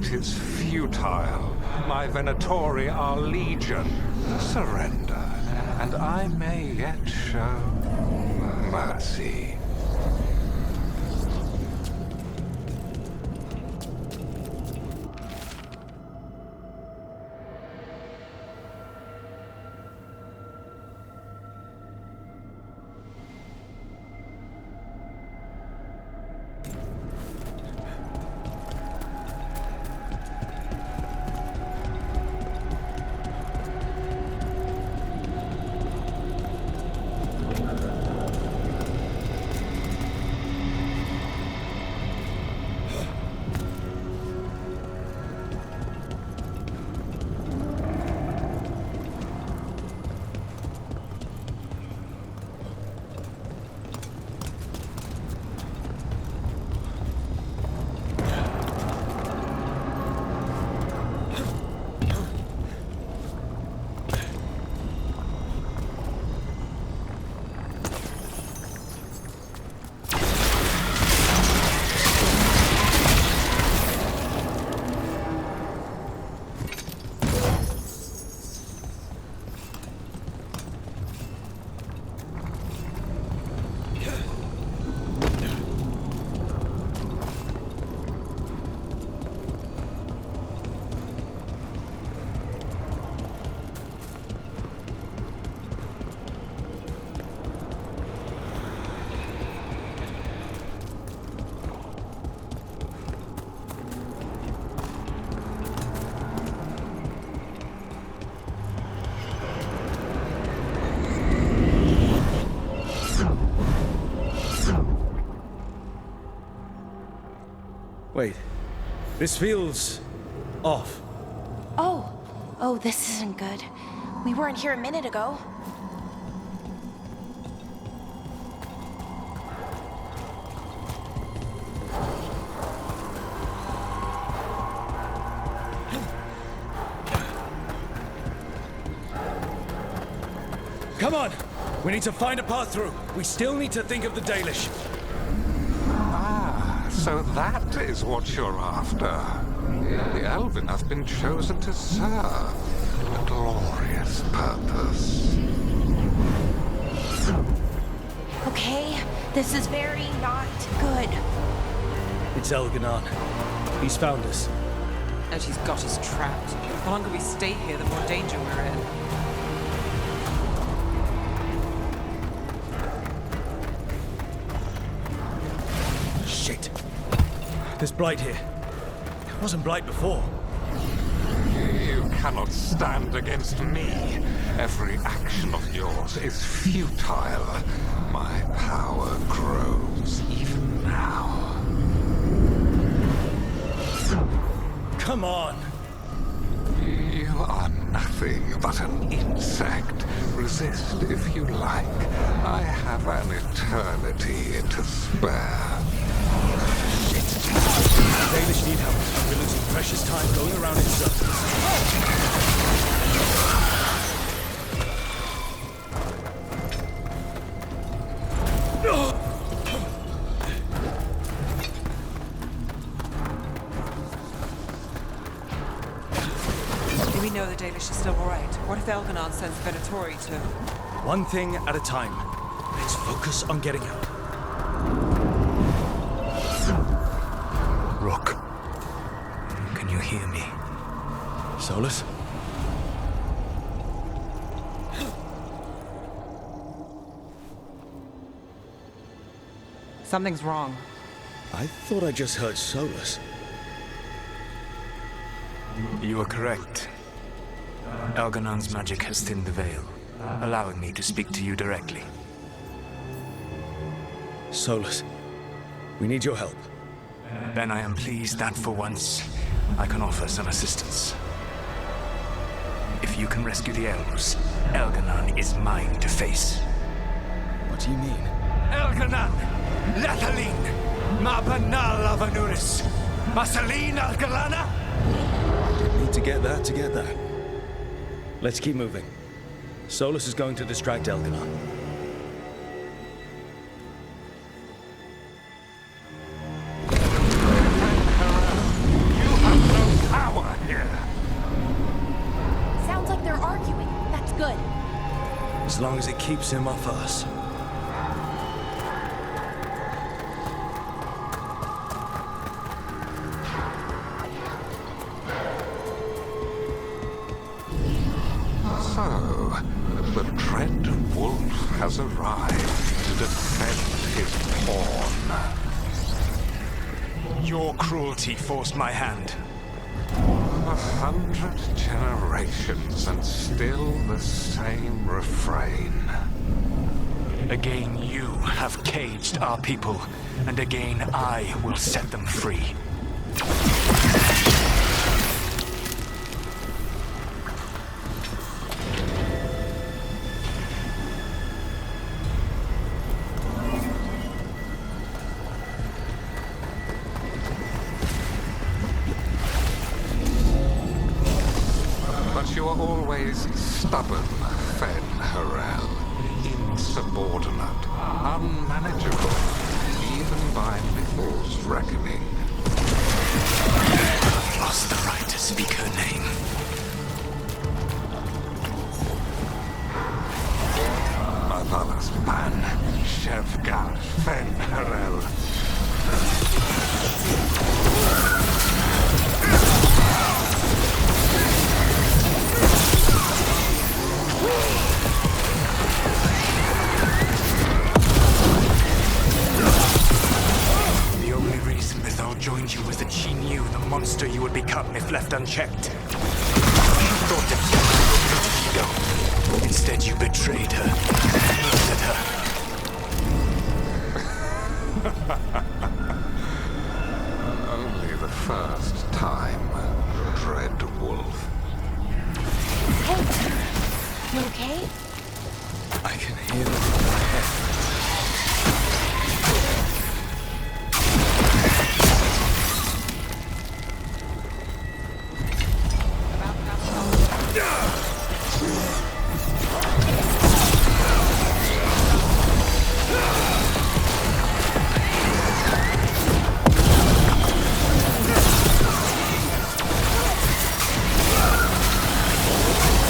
fight is futile. My Venatori are legion. Surrender, and I may yet show mercy. Wait. This feels off. Oh, this isn't good. We weren't here a minute ago. Come on! We need to find a path through. We still need to think of the Dalish. So that is what you're after. The Elven have been chosen to serve a glorious purpose. Okay, this is very not good. It's Elganon. He's found us. And he's got us trapped. The longer we stay here, the more danger we're in. Shit. There's Blight here. It wasn't Blight before. You cannot stand against me. Every action of yours is futile. My power grows even now. Come on! You are nothing but an insect. Resist if you like. I have an eternity to spare. The Dalish need help. We're losing precious time going around in circles. Do we know the Dalish is still alright? What if Elganon sends Venatori to... One thing at a time. Let's focus on getting out. Rook, can you hear me? Solus? Something's wrong. I thought I just heard Solus. You are correct. Elganon's magic has thinned the veil, allowing me to speak to you directly. Solus, we need your help. Then I am pleased that for once, I can offer some assistance. If you can rescue the elves, Elganon is mine to face. What do you mean? Elganon! Lathaline! Ma Banal Avanuris! Masaline Algalana! Need to get that. Let's keep moving. Solus is going to distract Elganon. You have no good. As long as it keeps him off us. So, the Dread Wolf has arrived to defend his pawn. Your cruelty forced my hand. 100 generations and still the same refrain. Again, you have caged our people, and again I will set them free. But you are always stubborn, Fen Harel. Insubordinate, unmanageable, even by Mythal's reckoning. I've lost the right to speak her name. Motherless man, Shevgar Fen Harel. The only reason Mythal joined you was that she knew the monster you would become if left unchecked. She thought that you would ego. Instead, you betrayed her, murdered her. Only the first time, Dread Wolf. Hey, you okay? I can hear it in my head.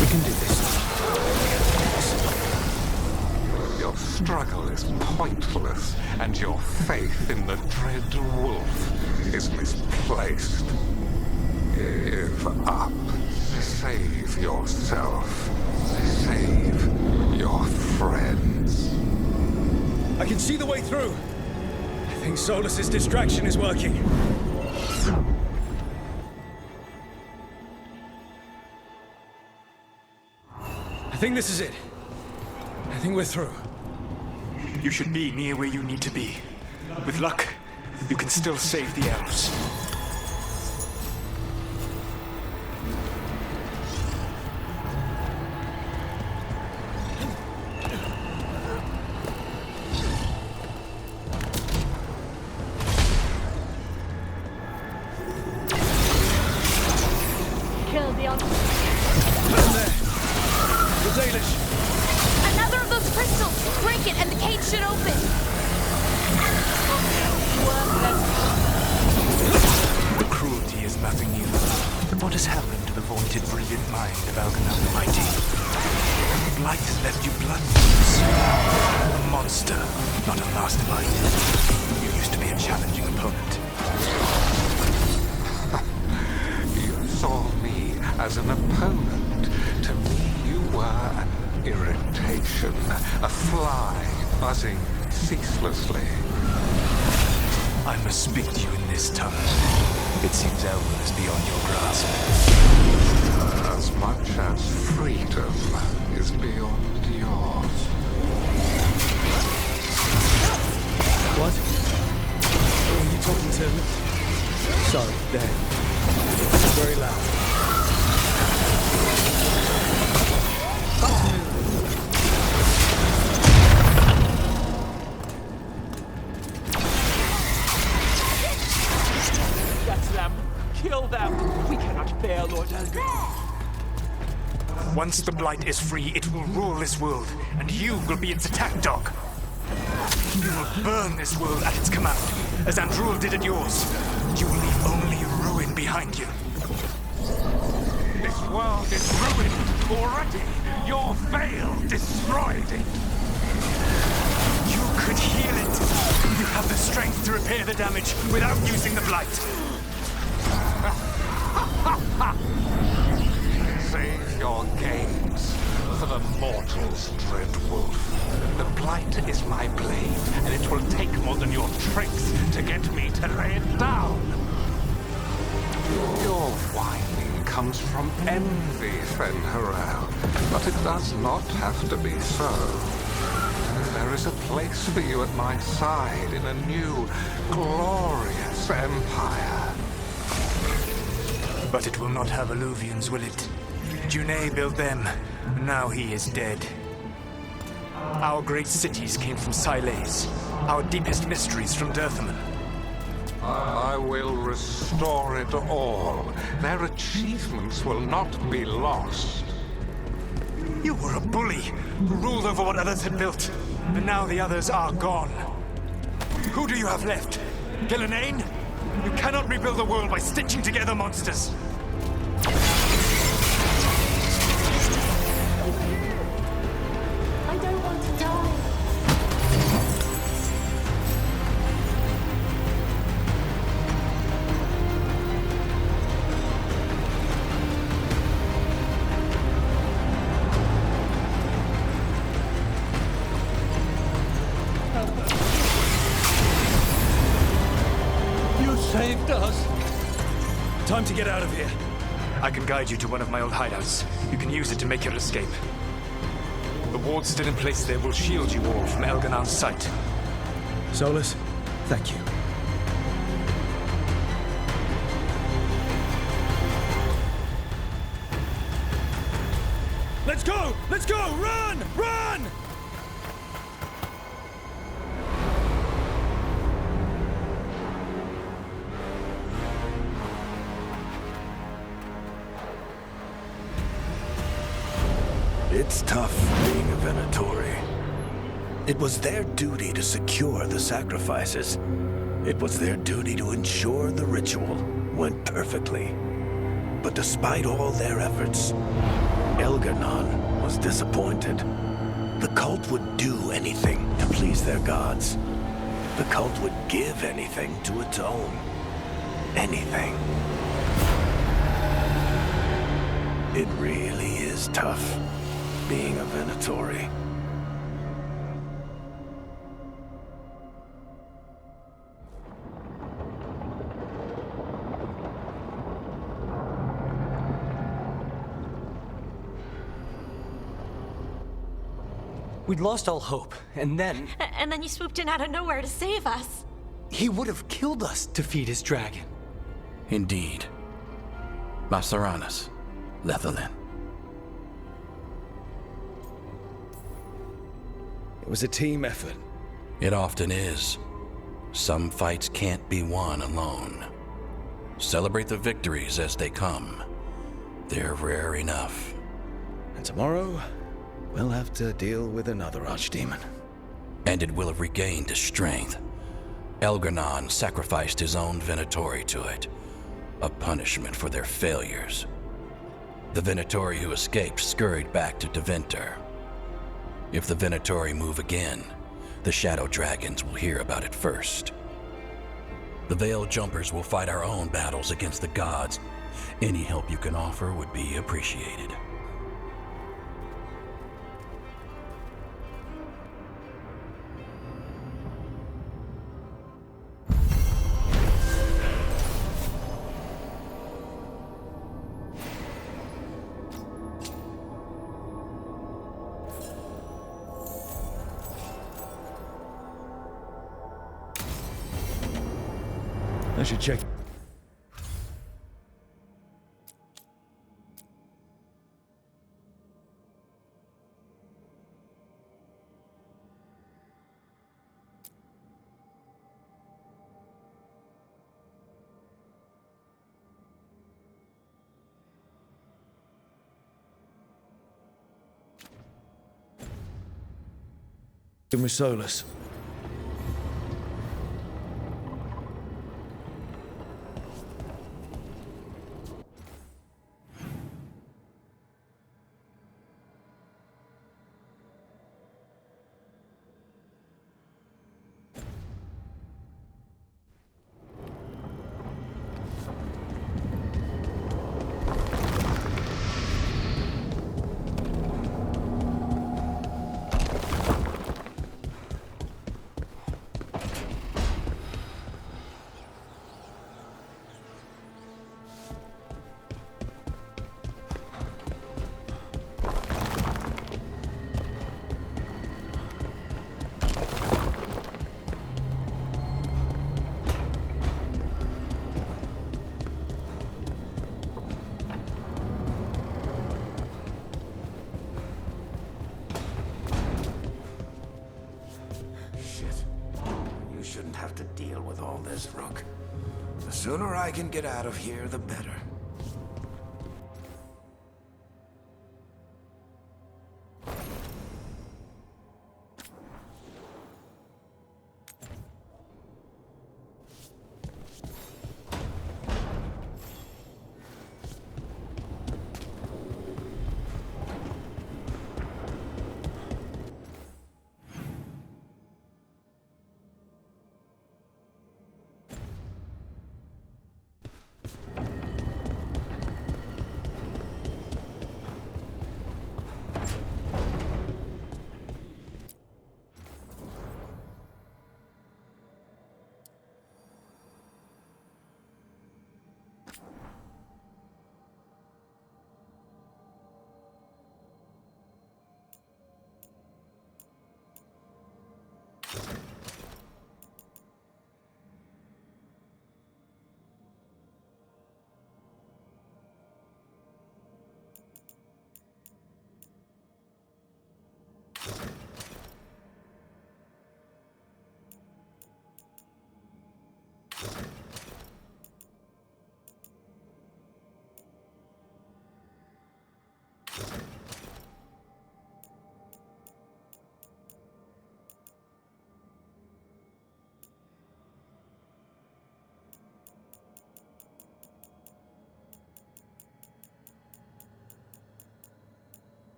We can do this. Your struggle is pointless, and your faith in the Dread Wolf is misplaced. Give up. Save yourself. Save your friends. I can see the way through. I think Solus's distraction is working. I think this is it. I think we're through. You should be near where you need to be. With luck, you can still save the elves. Kill the The Dalish! Another of those crystals! Break it and the cage should open! The cruelty is nothing new. But what has happened to the vaunted brilliant mind of Algernon the Mighty? Blight has left you blood wounds. A monster, not a mastermind. You used to be a challenging opponent. You saw me as an opponent. To me, you were an irritation, a fly buzzing ceaselessly. I must speak to you in this tongue. It seems Elwyn is beyond your grasp. As much as freedom is beyond yours. What? Are you talking to me? Sorry, Dad. Very loud. Get them! Kill them! We cannot bear Lord Elgar. Once the Blight is free, it will rule this world, and you will be its attack dog. You will burn this world at its command, as Andrul did at yours. You will leave only ruin behind you. This world is ruined. Already, your veil destroyed it. You could heal it. You have the strength to repair the damage without using the blight. Save your games for the mortals, Dreadwolf. The blight is my blade, and it will take more than your tricks to get me to lay it down. Your whining comes from envy, Fen'Harel, but it does not have to be so. There is a place for you at my side in a new, glorious empire. But it will not have Illuvians, will it? Junei built them, and now he is dead. Our great cities came from Sileys, our deepest mysteries from Dirthaman. I will restore it all. Their achievements will not be lost. You were a bully who ruled over what others had built, and now the others are gone. Who do you have left? Gillenane? You cannot rebuild the world by stitching together monsters. I don't want to die. You saved us. Time to get out of here. I can guide you to one of my old hideouts. You can use it to make your escape. The wards still in place there will shield you all from Elganon's sight. Solus, thank you. Let's go! Let's go! Run! Run! It's tough being a Venatori. It was their duty to secure the sacrifices. It was their duty to ensure the ritual went perfectly. But despite all their efforts, Elganon was disappointed. The cult would do anything to please their gods. The cult would give anything to atone. Anything. It really is tough being a Venatori. We'd lost all hope, and then And then you swooped in out of nowhere to save us. he would have killed us to feed his dragon. Indeed. Masaranas, Lethalin. It was a team effort. It often is. Some fights can't be won alone. Celebrate the victories as they come. They're rare enough. And tomorrow, we'll have to deal with another archdemon. And it will have regained its strength. Elganon sacrificed his own Venatori to it. A punishment for their failures. The Venatori who escaped scurried back to Deventer. If the Venatori move again, the Shadow Dragons will hear about it first. The Veil Jumpers will fight our own battles against the gods. Any help you can offer would be appreciated. I should check. With Solus. have to deal with all this, Rook. The sooner I can get out of here, the better.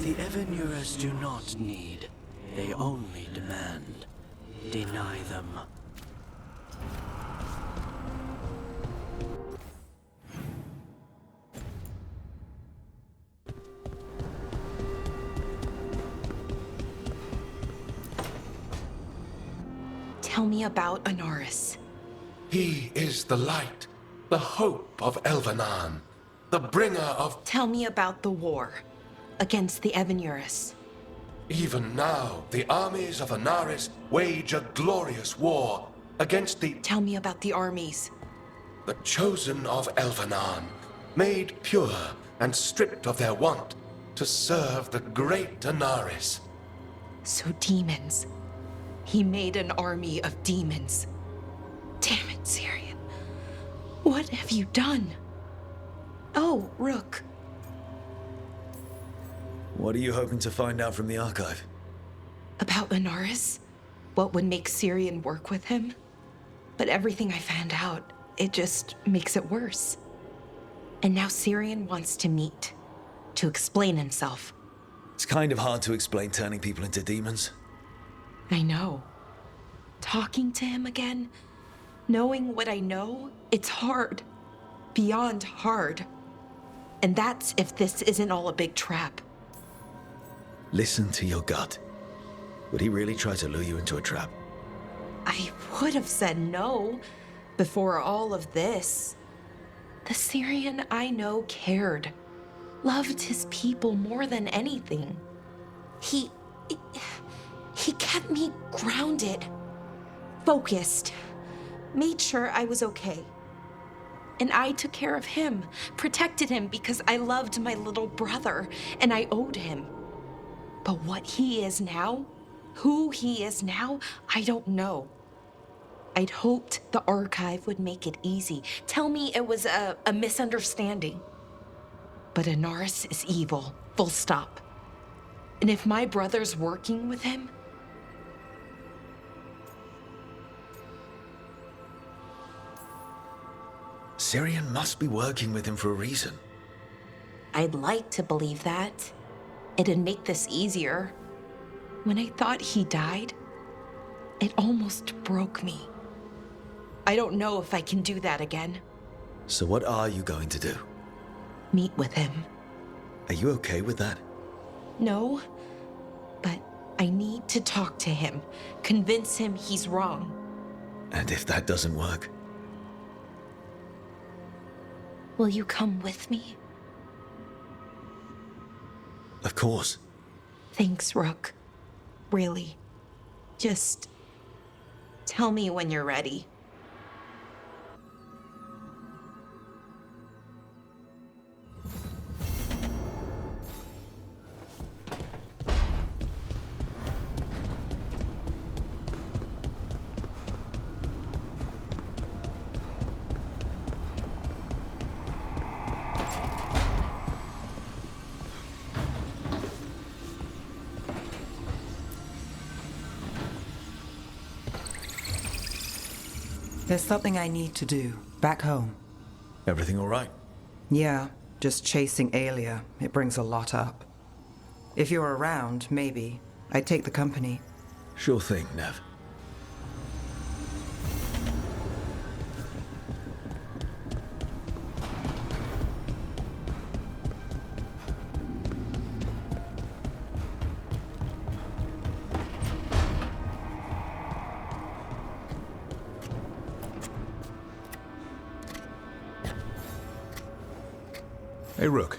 The Evanurus do not need. They only demand. Deny them. Tell me about Anaris. He is the light, the hope of Elvenan, the bringer of... Tell me about the war against the Evanurus. Even now, the armies of Anaris wage a glorious war against the... Tell me about the armies. The chosen of Elvenan, made pure and stripped of their want to serve the great Anaris. So demons. He made an army of demons. Damn it, Syrian. What have you done? Oh, Rook. What are you hoping to find out from the archive? About Anaris? What would make Syrian work with him? But everything I found out, it just makes it worse. And now Syrian wants to meet, to explain himself. It's kind of hard to explain turning people into demons. I know. Talking to him again, knowing what I know, it's hard. Beyond hard. And that's if this isn't all a big trap. Listen to your gut. Would he really try to lure you into a trap? I would have said no before all of this. The Syrian I know cared, loved his people more than anything. He kept me grounded, focused, made sure I was okay. And I took care of him, protected him because I loved my little brother and I owed him. But what he is now, who he is now, I don't know. I'd hoped the archive would make it easy. Tell me it was a misunderstanding. But Inaris is evil, full stop. And if my brother's working with him, Syrian must be working with him for a reason. I'd like to believe that. It'd make this easier. When I thought he died, it almost broke me. I don't know if I can do that again. So what are you going to do? Meet with him. Are you okay with that? No, but I need to talk to him, convince him he's wrong. And if that doesn't work? Will you come with me? Of course. Thanks, Rook. Really. Just tell me when you're ready. There's something I need to do back home. Everything all right? Yeah, just chasing Aelia. It brings a lot up. If you're around, maybe. I'd take the company. Sure thing, Nev. Hey, Rook.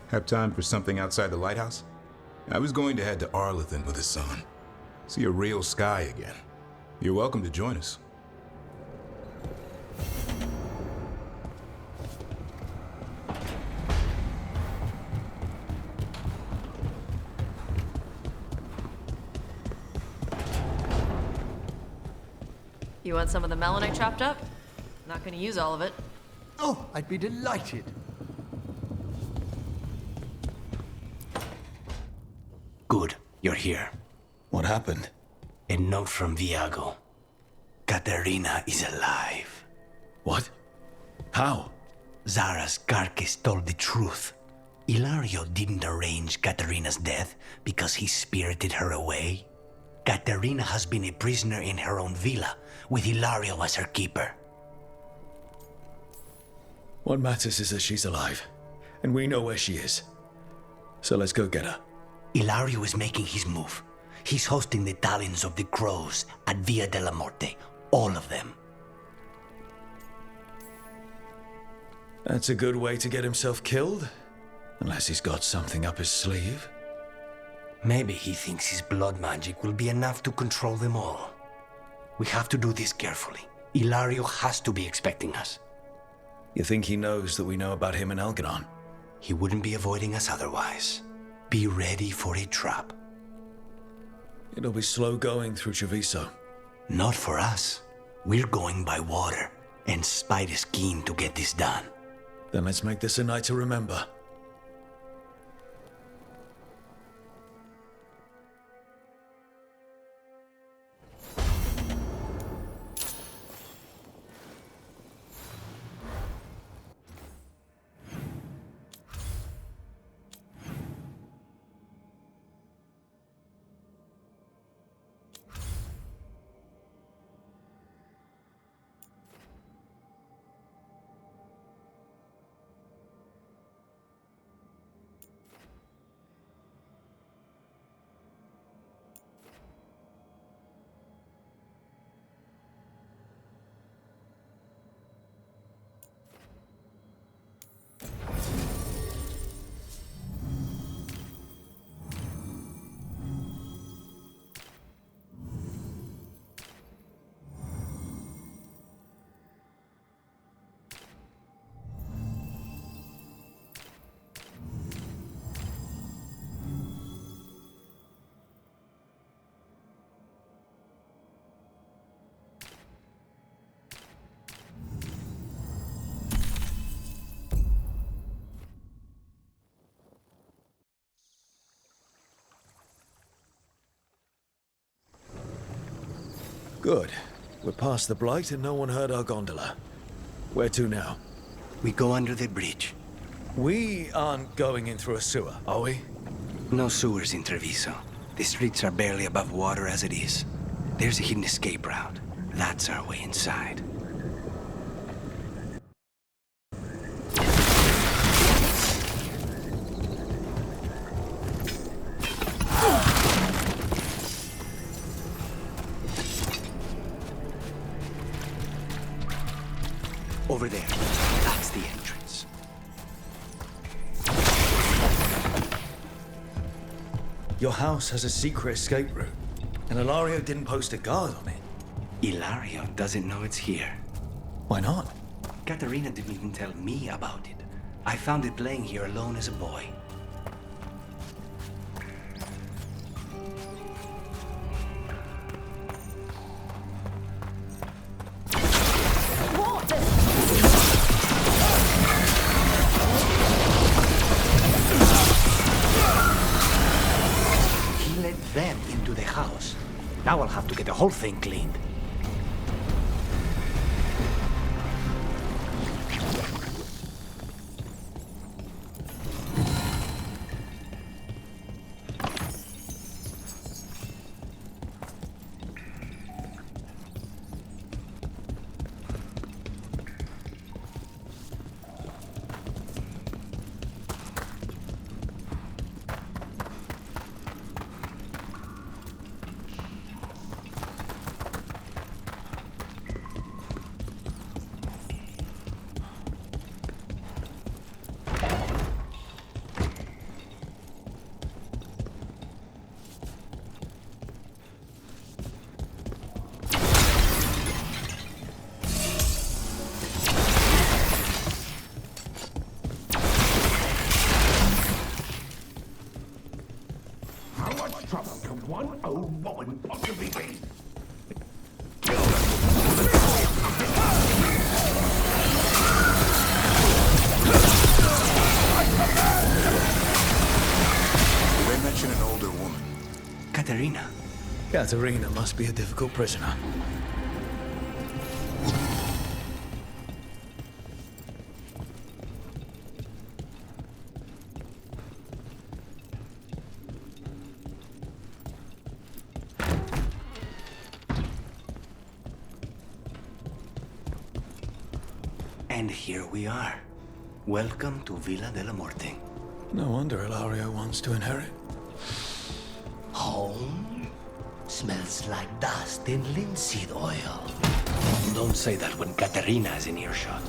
Have time for something outside the lighthouse? I was going to head to Arlathan with Hassan. See a real sky again. You're welcome to join us. You want some of the melon I chopped up? Not gonna use all of it. Oh, I'd be delighted. Good, you're here. What happened? A note from Viago. Katerina is alive. What? How? Zara's carcass told the truth. Ilario didn't arrange Katerina's death because he spirited her away. Katerina has been a prisoner in her own villa, with Ilario as her keeper. What matters is that she's alive, and we know where she is. So let's go get her. Ilario is making his move. He's hosting the talons of the crows at Via della Morte. All of them. That's a good way to get himself killed. Unless he's got something up his sleeve. Maybe he thinks his blood magic will be enough to control them all. We have to do this carefully. Ilario has to be expecting us. You think he knows that we know about him and Elganon? He wouldn't be avoiding us otherwise. Be ready for a trap. It'll be slow going through Treviso. Not for us. We're going by water, and Spite is keen to get this done. Then let's make this a night to remember. Good. We're past the Blight and no one heard our gondola. Where to now? We go under the bridge. We aren't going in through a sewer, are we? No sewers in Treviso. The streets are barely above water as it is. There's a hidden escape route. That's our way inside. Over there. That's the entrance. Your house has a secret escape route, and Ilario didn't post a guard on it. Ilario doesn't know it's here. Why not? Caterina didn't even tell me about it. I found it playing here alone as a boy. He let them into the house. Now I'll have to get the whole thing cleaned. Trouble can one old woman possibly be? They mention an older woman. Caterina. Caterina must be a difficult prisoner. And here we are. Welcome to Villa della Morte. No wonder Ilario wants to inherit. Home? Smells like dust and linseed oil. Don't say that when Caterina is in earshot.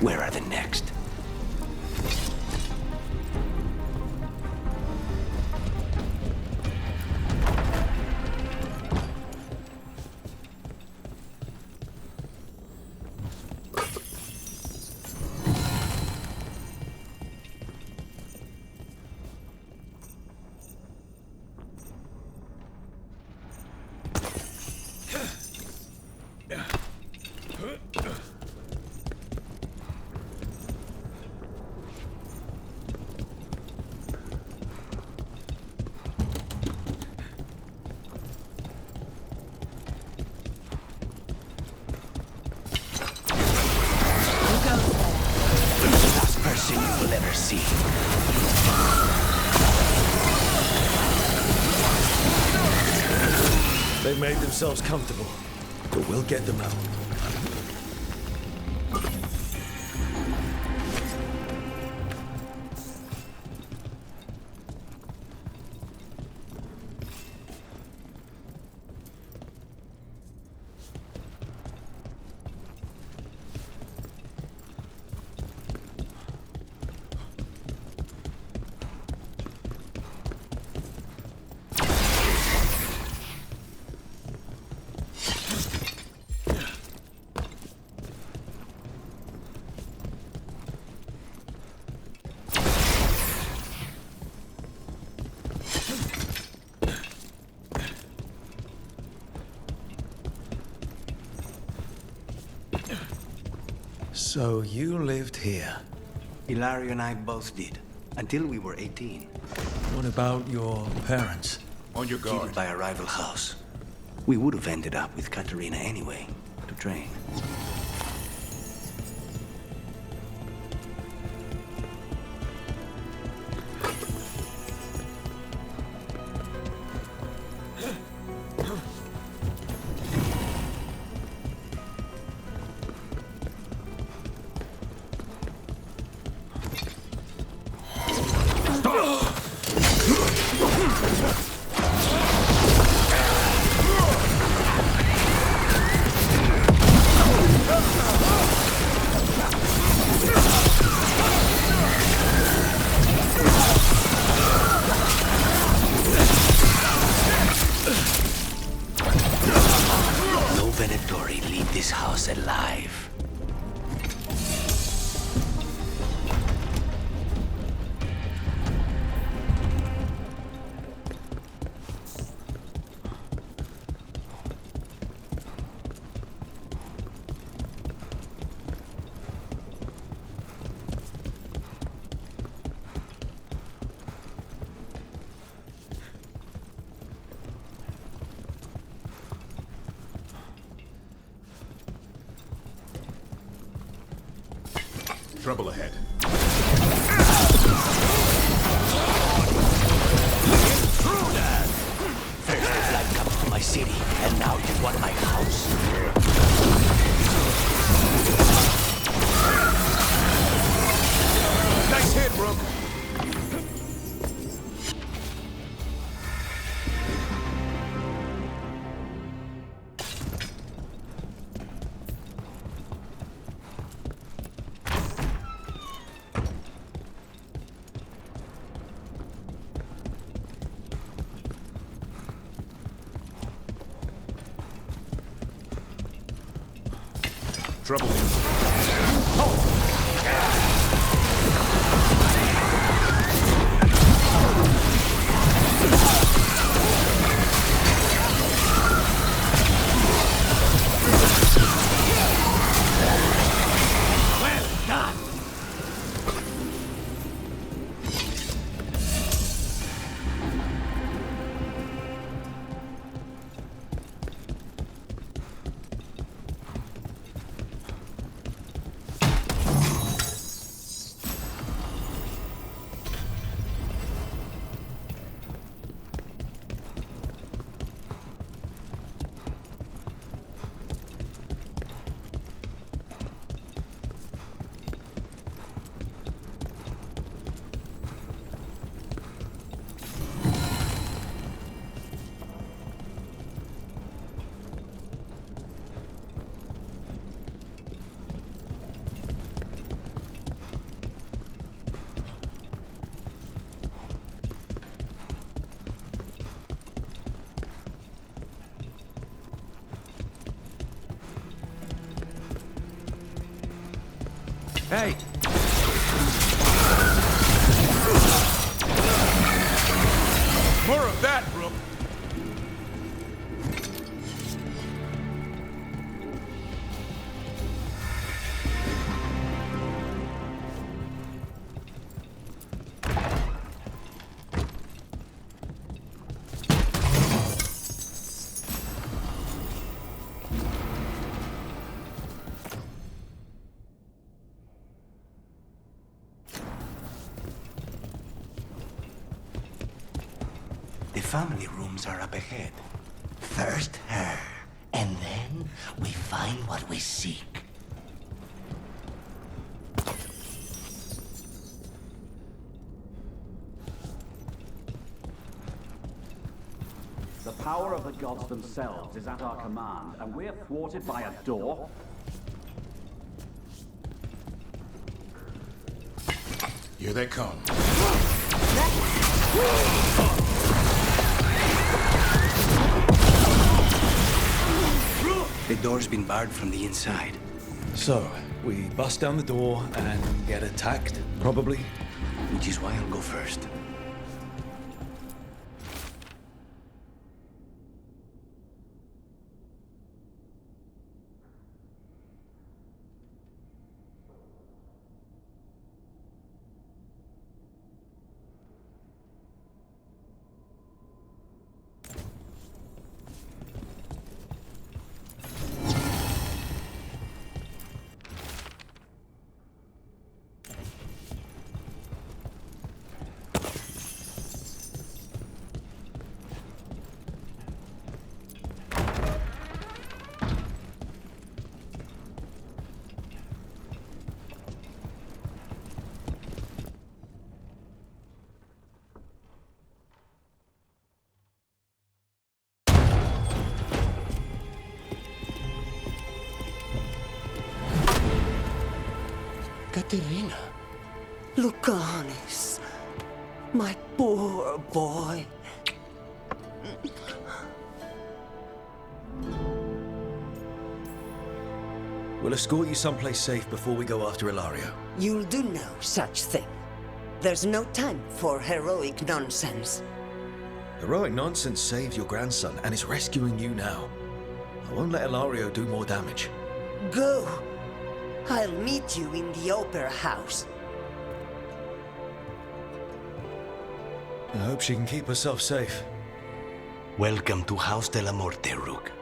Where are the next? They've made themselves comfortable, but we'll get them out. So you lived here? Ilario and I both did, until we were 18. What about your parents? On your guard. Killed by a rival house. We would have ended up with Katerina anyway, to train. Alive. Trouble ahead. Intruder! First the blood comes to my city, and now you want my house? Nice hit, Rook. Trouble. Hey! More of that, Rook. family rooms are up ahead. First her, and then we find what we seek. The power of the gods themselves is at our command, and we're thwarted by a door? Here they come. The door's been barred from the inside. So, we bust down the door and get attacked, probably. Which is why I'll go first. Caterina. Lucanis. My poor boy. We'll escort you someplace safe before we go after Ilario. You'll do no such thing. There's no time for heroic nonsense. Heroic nonsense saved your grandson and is rescuing you now. I won't let Ilario do more damage. Go. I'll meet you in the Opera House. I hope she can keep herself safe. Welcome to House de la Morte, Rook.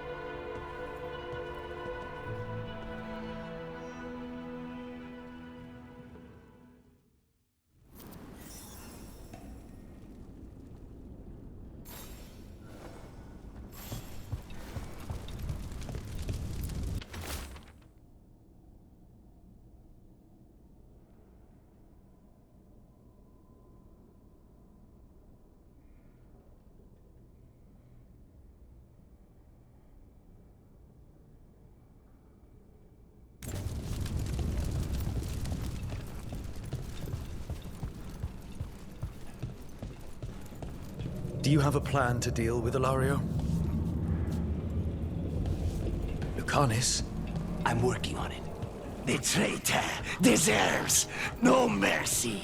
Do you have a plan to deal with Ilario? Lucanis? I'm working on it. The traitor deserves no mercy.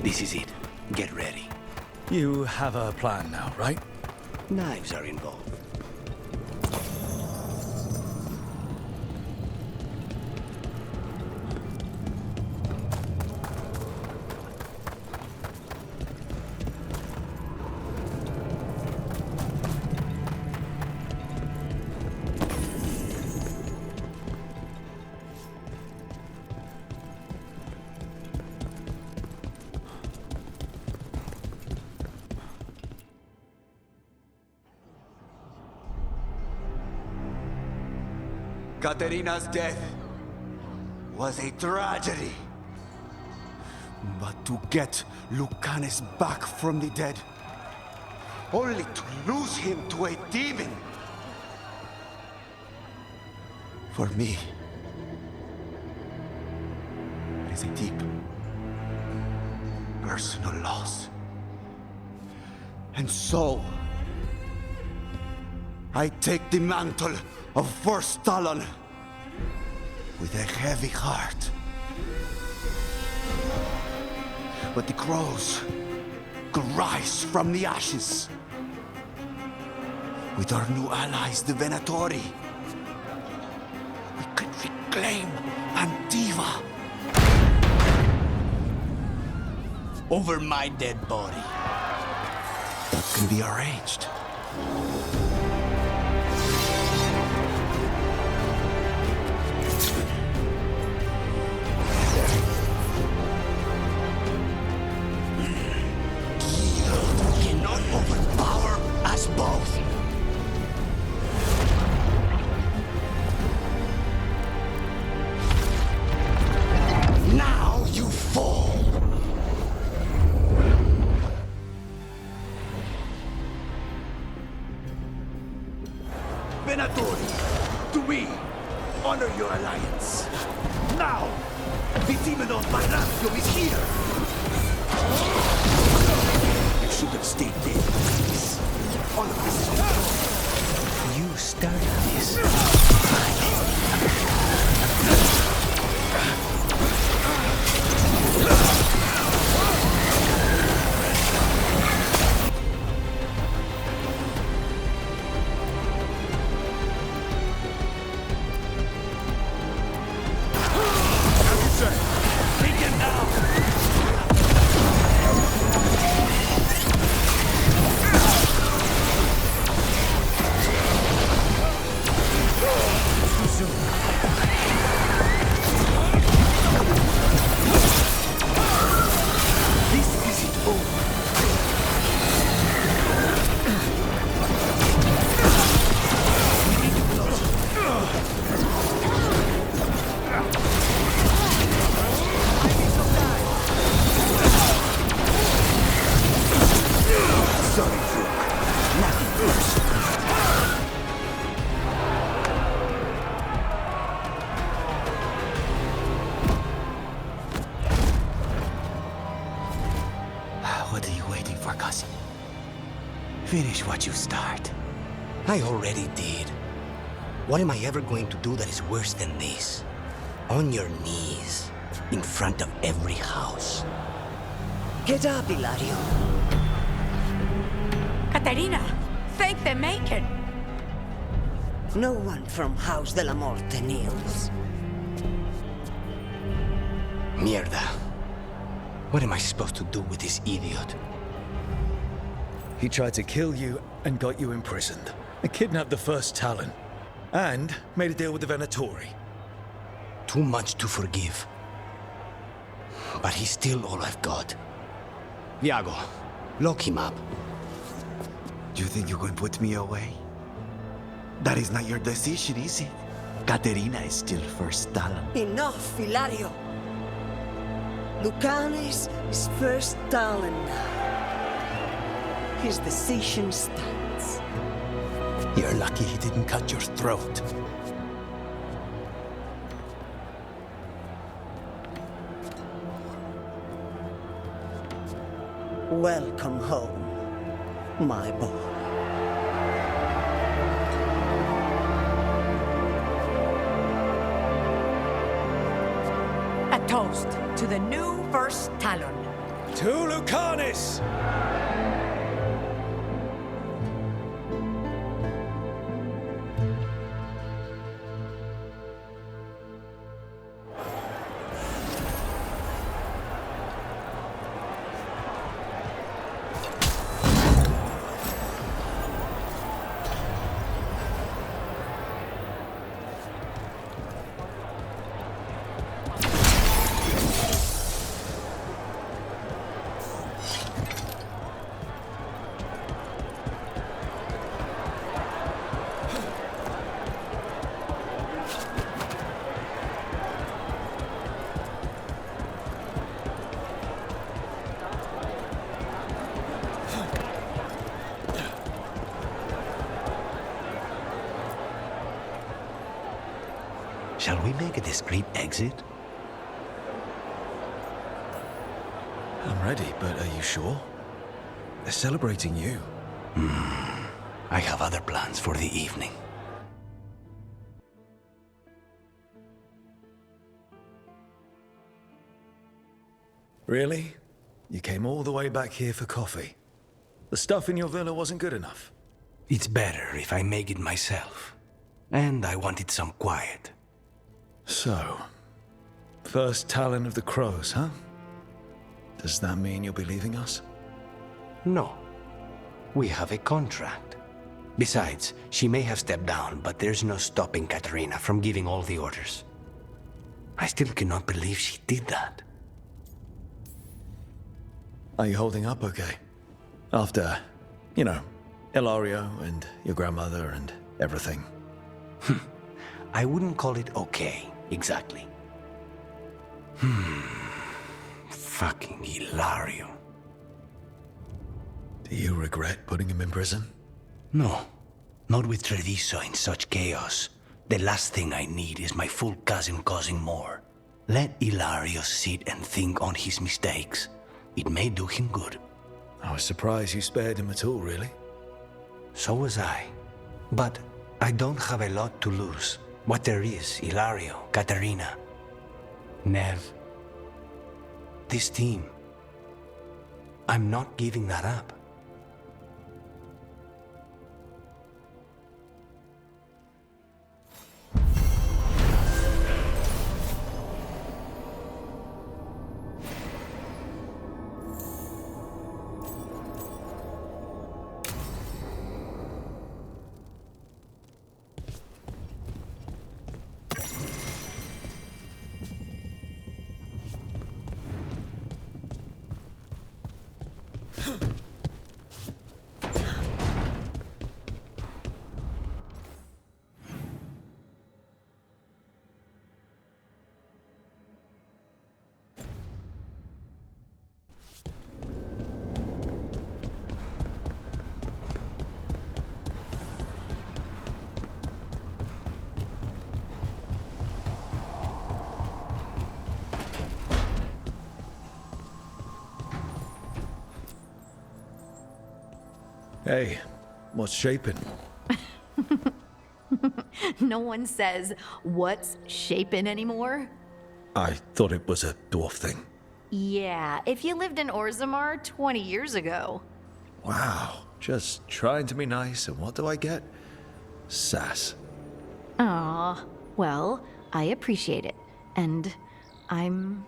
This is it. Get ready. You have a plan now, right? Knives are involved. Katerina's death was a tragedy. But to get Lucanus back from the dead, only to lose him to a demon, for me, it is a deep, personal loss. And so, I take the mantle of First Talon with a heavy heart. But the crows could rise from the ashes. With our new allies, the Venatori, we could reclaim Antiva. Over my dead body. That can be arranged. Cannot overpower us both. Now you fall. Venatori, to me, honor your alliance. Now, the demon of Maracchio is here. You should have stayed dead. All of this is over. You started this. What are you waiting for, cousin? Finish what you start. I already did. What am I ever going to do that is worse than this? On your knees, in front of every house. Get up, Ilario. Caterina, thank the Macon. No one from House de la Morte kneels. Mierda. What am I supposed to do with this idiot? He tried to kill you and got you imprisoned. And kidnapped the First Talon. And made a deal with the Venatori. Too much to forgive. But he's still all I've got. Viago, lock him up. You think you can put me away? That is not your decision, is it? Caterina is still First Talon. Enough, Ilario. Lucanus is First Talon now. His decision stands. You're lucky he didn't cut your throat. Welcome home, my boy. A toast to the new First Talon. To Lucanis! Shall we make a discreet exit? I'm ready, but are you sure? They're celebrating you. I have other plans for the evening. Really? You came all the way back here for coffee? The stuff in your villa wasn't good enough? It's better if I make it myself. And I wanted some quiet. So, first Talon of the Crows, huh? Does that mean you'll be leaving us? No. We have a contract. Besides, she may have stepped down, but there's no stopping Katarina from giving all the orders. I still cannot believe she did that. Are you holding up okay? After, Ilario and your grandmother and everything. I wouldn't call it okay, exactly. Fucking Ilario. Do you regret putting him in prison? No. Not with Treviso in such chaos. The last thing I need is my full cousin causing more. Let Ilario sit and think on his mistakes. It may do him good. I was surprised you spared him at all, really. So was I. But I don't have a lot to lose. What there is, Ilario, Katarina, Nev, this team. I'm not giving that up. Hey, what's shaping? No one says, what's shaping anymore? I thought it was a dwarf thing. Yeah, if you lived in Orzammar 20 years ago. Wow, just trying to be nice, and what do I get? Sass. Aw, well, I appreciate it. And I'm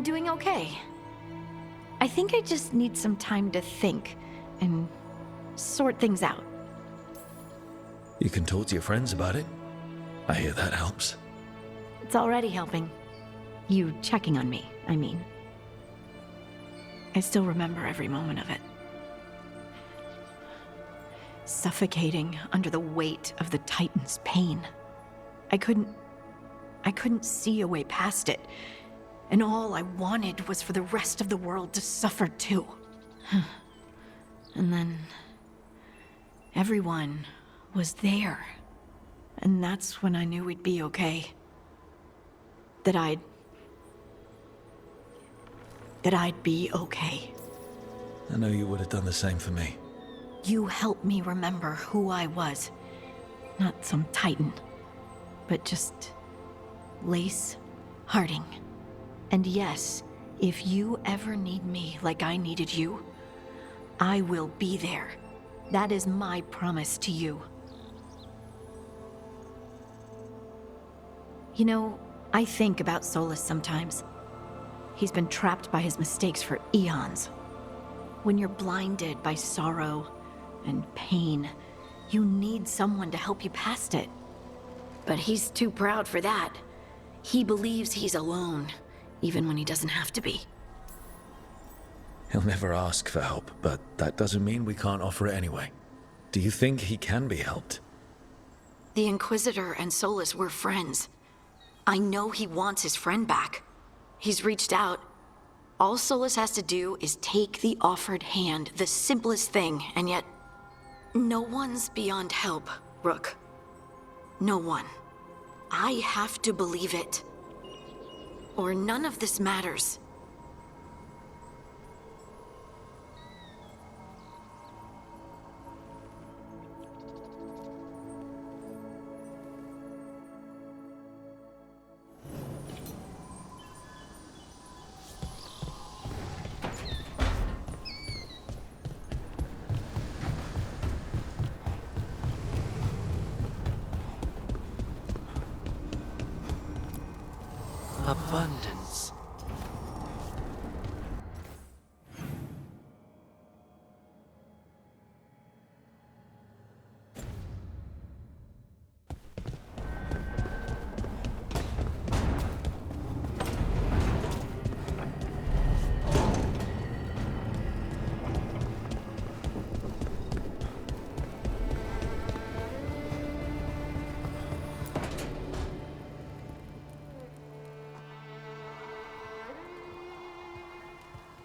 doing okay. I think I just need some time to think and sort things out. You can talk to your friends about it. I hear that helps. It's already helping. You checking on me, I mean. I still remember every moment of it. Suffocating under the weight of the Titan's pain. I couldn't see a way past it. And all I wanted was for the rest of the world to suffer too. And then everyone was there. And that's when I knew we'd be okay. That I'd be okay. I know you would have done the same for me. You helped me remember who I was. Not some Titan, but just Lace Harding. And yes, If you ever need me like I needed you, I will be there. That is my promise to you. You know, I think about Solas sometimes. He's been trapped by his mistakes for eons. When you're blinded by sorrow and pain, you need someone to help you past it. But he's too proud for that. He believes he's alone, even when he doesn't have to be. He'll never ask for help, but that doesn't mean we can't offer it anyway. Do you think he can be helped? The Inquisitor and Solas were friends. I know he wants his friend back. He's reached out. All Solas has to do is take the offered hand, the simplest thing, and yet no one's beyond help, Rook. No one. I have to believe it. Or none of this matters. Abundance.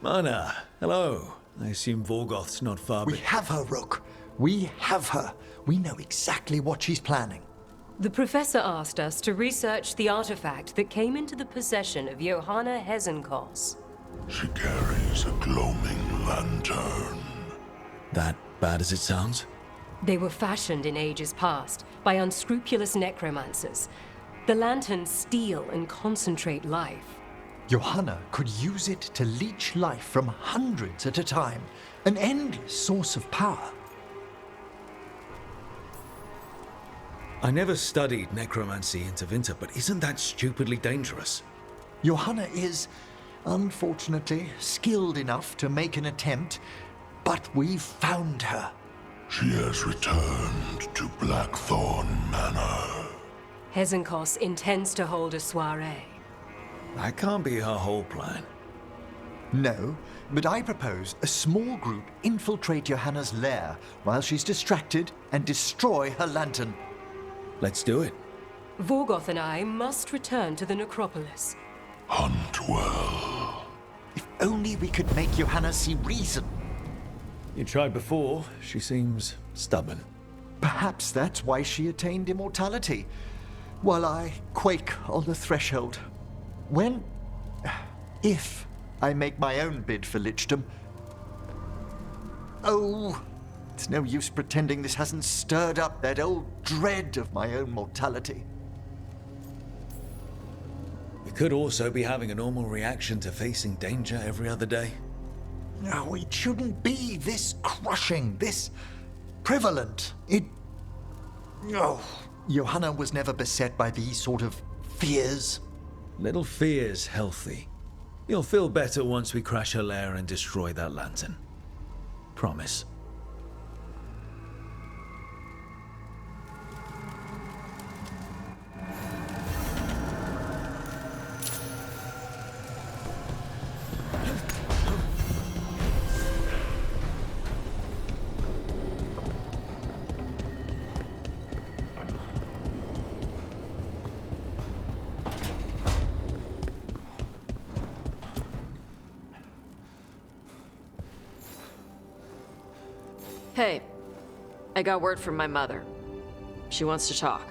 Mana, hello. I assume Vorgoth's not far. We have her, Rook. We have her. We know exactly what she's planning. The Professor asked us to research the artifact that came into the possession of Johanna Hezenkos. She carries a gloaming lantern. That bad as it sounds? They were fashioned in ages past by unscrupulous necromancers. The lanterns steal and concentrate life. Johanna could use it to leech life from hundreds at a time. An endless source of power. I never studied necromancy in Tevinter, but isn't that stupidly dangerous? Johanna is, unfortunately, skilled enough to make an attempt, but we've found her. She has returned to Blackthorn Manor. Hezenkos intends to hold a soiree. That can't be her whole plan. No, but I propose a small group infiltrate Johanna's lair while she's distracted and destroy her lantern. Let's do it. Vorgoth and I must return to the necropolis. Hunt well. If only we could make Johanna see reason. You tried before. She seems stubborn. Perhaps that's why she attained immortality, while I quake on the threshold. If I make my own bid for lichdom. Oh, it's no use pretending this hasn't stirred up that old dread of my own mortality. You could also be having a normal reaction to facing danger every other day. No, it shouldn't be this crushing, this prevalent. No. Johanna was never beset by these sort of fears. Little fear's healthy. You'll feel better once we crash her lair and destroy that lantern. Promise. Hey, I got word from my mother. She wants to talk.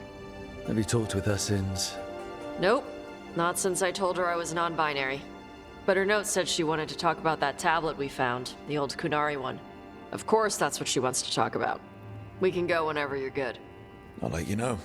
Have you talked with her since? Nope, not since I told her I was non-binary. But her note said she wanted to talk about that tablet we found, the old Qunari one. Of course that's what she wants to talk about. We can go whenever you're good. I'll let you know.